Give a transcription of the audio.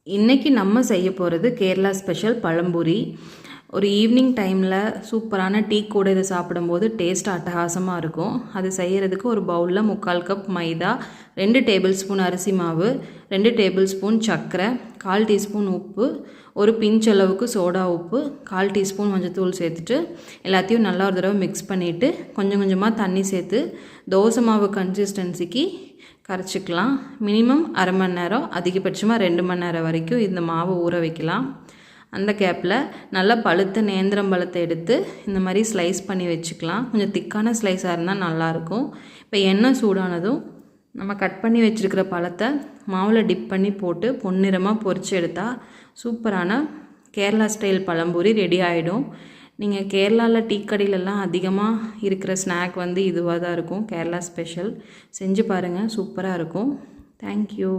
இன்றைக்கி நம்ம செய்ய போகிறது கேரளா ஸ்பெஷல் பழம்புரி. ஒரு ஈவினிங் டைமில் சூப்பரான டீ கூட இதை சாப்பிடும்போது டேஸ்ட் அட்டகாசமாக இருக்கும். அது செய்கிறதுக்கு ஒரு பவுலில் 3/4 கப் மைதா, 2 டேபிள் ஸ்பூன் அரிசி மாவு, 2 டேபிள் ஸ்பூன் சர்க்கரை, 1/4 டீஸ்பூன் உப்பு, ஒரு பிஞ்ச் அளவுக்கு சோடா உப்பு, 1/4 டீஸ்பூன் மஞ்சத்தூள் சேர்த்துட்டு எல்லாத்தையும் நல்லா ஒரு தடவை மிக்ஸ் பண்ணிவிட்டு கொஞ்சம் கொஞ்சமாக தண்ணி சேர்த்து தோசை மாவு கன்சிஸ்டன்சிக்கு கரைச்சிக்கலாம். மினிமம் அரை மணி நேரம், அதிகபட்சமாக 2 மணி நேரம் வரைக்கும் இந்த மாவை ஊற வைக்கலாம். அந்த கேப்பில் நல்லா பழுத்த நேந்திரம் பழத்தை எடுத்து இந்த மாதிரி ஸ்லைஸ் பண்ணி வச்சுக்கலாம். கொஞ்சம் திக்கான ஸ்லைஸாக இருந்தால் நல்லாயிருக்கும். இப்போ எண்ணெய் சூடானதும் நம்ம கட் பண்ணி வச்சுருக்கிற பழத்தை மாவில் டிப் பண்ணி போட்டு பொன்னிறமாக பொரித்து எடுத்தால் சூப்பரான கேரளா ஸ்டைல் பழம்பூரி ரெடி ஆகிடும். நீங்கள் கேரளாவில் டீ கடையிலலாம் அதிகமாக இருக்கிற ஸ்நாக் இதுவாக தான் இருக்கும். கேரளா ஸ்பெஷல் செஞ்சு பாருங்கள், சூப்பராக இருக்கும். தேங்க்யூ.